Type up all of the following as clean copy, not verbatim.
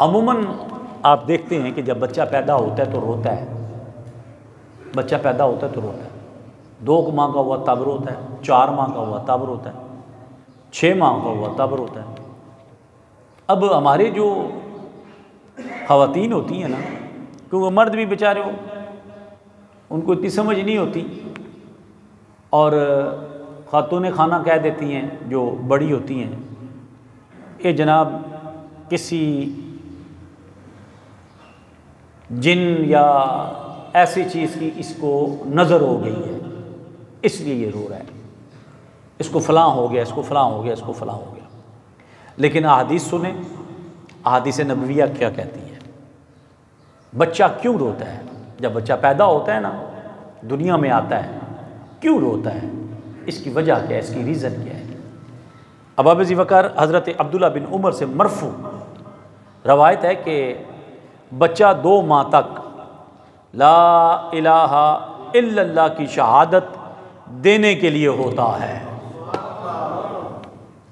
عموماً آپ دیکھتے ہیں کہ جب بچہ پیدا ہوتا ہے تو روتا ہے، بچہ پیدا ہوتا ہے تو روتا ہے، 2 ماہ کا ہوا تب روتا ہے، 4 ماہ کا ہوا تب روتا ہے، 6 ماہ کا ہوا تب روتا ہے۔ اب ہمارے جو خواتین ہوتی ہیں نا، کیونکہ مرد بھی بیچارے ہو ان کو اتنی سمجھ نہیں ہوتی، اور خاتون خانہ کہہ دیتی ہیں جو بڑی ہوتی ہیں کہ جناب کسی جن یا ایسی چیز کی اس کو نظر ہو گئی ہے اس لیے یہ رو رہا ہے، اس کو فلاں ہو گیا، اس کو فلاں ہو گیا، اس کو فلاں ہو گیا۔ لیکن احادیث سنیں، احادیث نبویہ کیا کہتی ہے؟ بچہ کیوں روتا ہے؟ جب بچہ پیدا ہوتا ہے نا، دنیا میں آتا ہے، کیوں روتا ہے؟ اس کی وجہ کیا ہے؟ اس کی ریزن کیا ہے؟ ابا ذی وقار حضرت عبداللہ بن عمر سے مرفوع روایت ہے کہ بچہ 2 ماہ تک لا الہ الا اللہ کی شہادت دینے کے لیے ہوتا ہے۔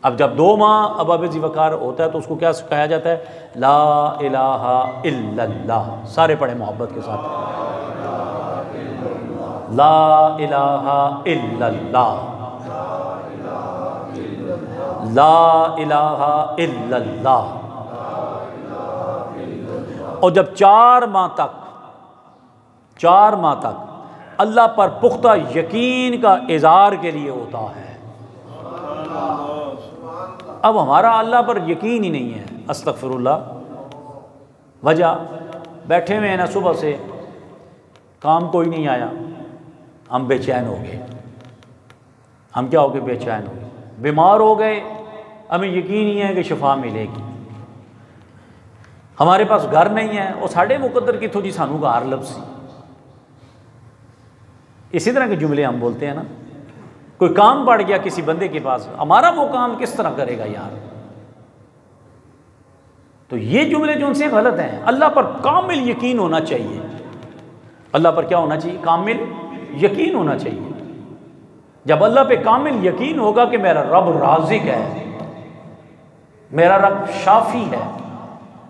اب جب 2 ماہ ابا ذی وقار ہوتا ہے تو اس کو کیا سکھایا جاتا ہے؟ لا الہ الا اللہ، سارے پڑھیں محبت کے ساتھ، لا الہ الا اللہ، لا الہ الا اللہ۔ اور جب 4 ماہ تک اللہ پر پختہ یقین کا اظہار کے لیے ہوتا ہے۔ اب ہمارا اللہ پر یقین ہی نہیں ہے، استغفر اللہ۔ وجہ بیٹھے ہوئے ہیں نا، صبح سے کام کوئی نہیں آیا، ہم بے چین ہو گئے۔ ہم کیا ہو گئے؟ بے چین ہو گئے، بیمار ہو گئے، ہمیں یقین ہی ہے کہ شفا ملے گی۔ ہمارے پاس گھر نہیں ہے، وہ ساڑھے مقدر کی تھوڑی سانو گھر لبسی۔ اسی طرح کے جملے ہم بولتے ہیں نا، کوئی کام پڑ گیا کسی بندے کے پاس، ہمارا وہ کام کس طرح کرے گا یار؟ تو یہ جملے جو ان سے غلط ہیں۔ اللہ پر کامل یقین ہونا چاہیے، اللہ پر کیا ہونا چاہیے؟ کامل یقین ہونا چاہیے۔ جب اللہ پہ کامل یقین ہوگا کہ میرا رب رازق ہے، میرا رب شافی ہے،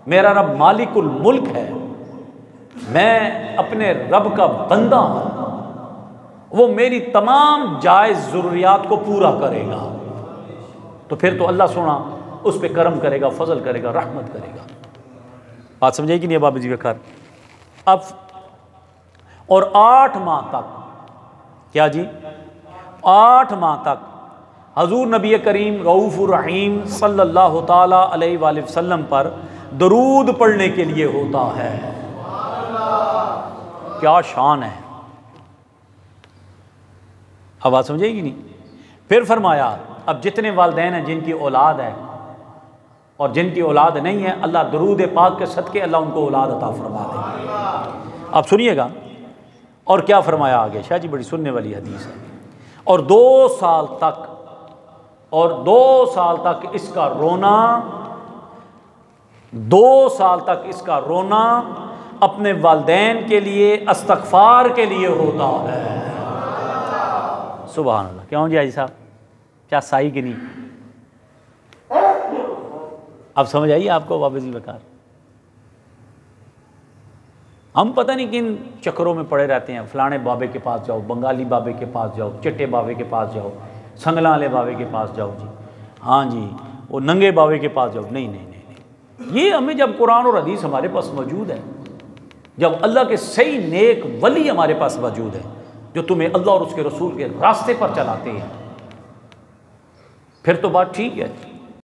میرا رب مالک الملک ہے، میں اپنے رب کا بندہ ہوں، وہ میری تمام جائز ضروریات کو پورا کرے گا، تو پھر تو اللہ سونا اس پہ کرم کرے گا، فضل کرے گا، رحمت کرے گا۔ بات سمجھے کہ نہیں بابا جی وقار؟ اب اور 8 ماہ تک کیا جی؟ 8 ماہ تک حضور نبی کریم رؤوف الرحیم صلی اللہ تعالی علیہ وآلہ وسلم پر درود پڑھنے کے لیے ہوتا ہے۔ کیا شان ہے! اب بات سمجھے گی نہیں؟ پھر فرمایا اب جتنے والدین ہیں جن کی اولاد ہے اور جن کی اولاد نہیں ہے، اللہ درود پاک کے صدقے اللہ ان کو اولاد عطا فرما دے۔ اب سنیے گا اور کیا فرمایا آگے، شاہ جی بڑی سننے والی حدیث ہے۔ اور 2 سال تک اس کا رونا، 2 سال تک اس کا رونا اپنے والدین کے لیے استغفار کے لیے ہوتا ہے۔ سبحان اللہ! کیوں جی حاجی صاحب، کیا صحیح کہ نہیں؟ اب سمجھ آئیے آپ کو بابا ذی وقار؟ ہم پتہ نہیں کن چکروں میں پڑے رہتے ہیں، فلانے بابے کے پاس جاؤ، بنگالی بابے کے پاس جاؤ، چٹے بابے کے پاس جاؤ، سنگلا والے بابے کے پاس جاؤ جی، ہاں جی وہ ننگے بابے کے پاس جاؤ۔ نہیں نہیں نہیں نہیں، یہ ہمیں جب قرآن اور حدیث ہمارے پاس موجود ہے، جب اللہ کے صحیح نیک ولی ہمارے پاس موجود ہے جو تمہیں اللہ اور اس کے رسول کے راستے پر چلاتے ہیں، پھر تو بات ٹھیک ہے۔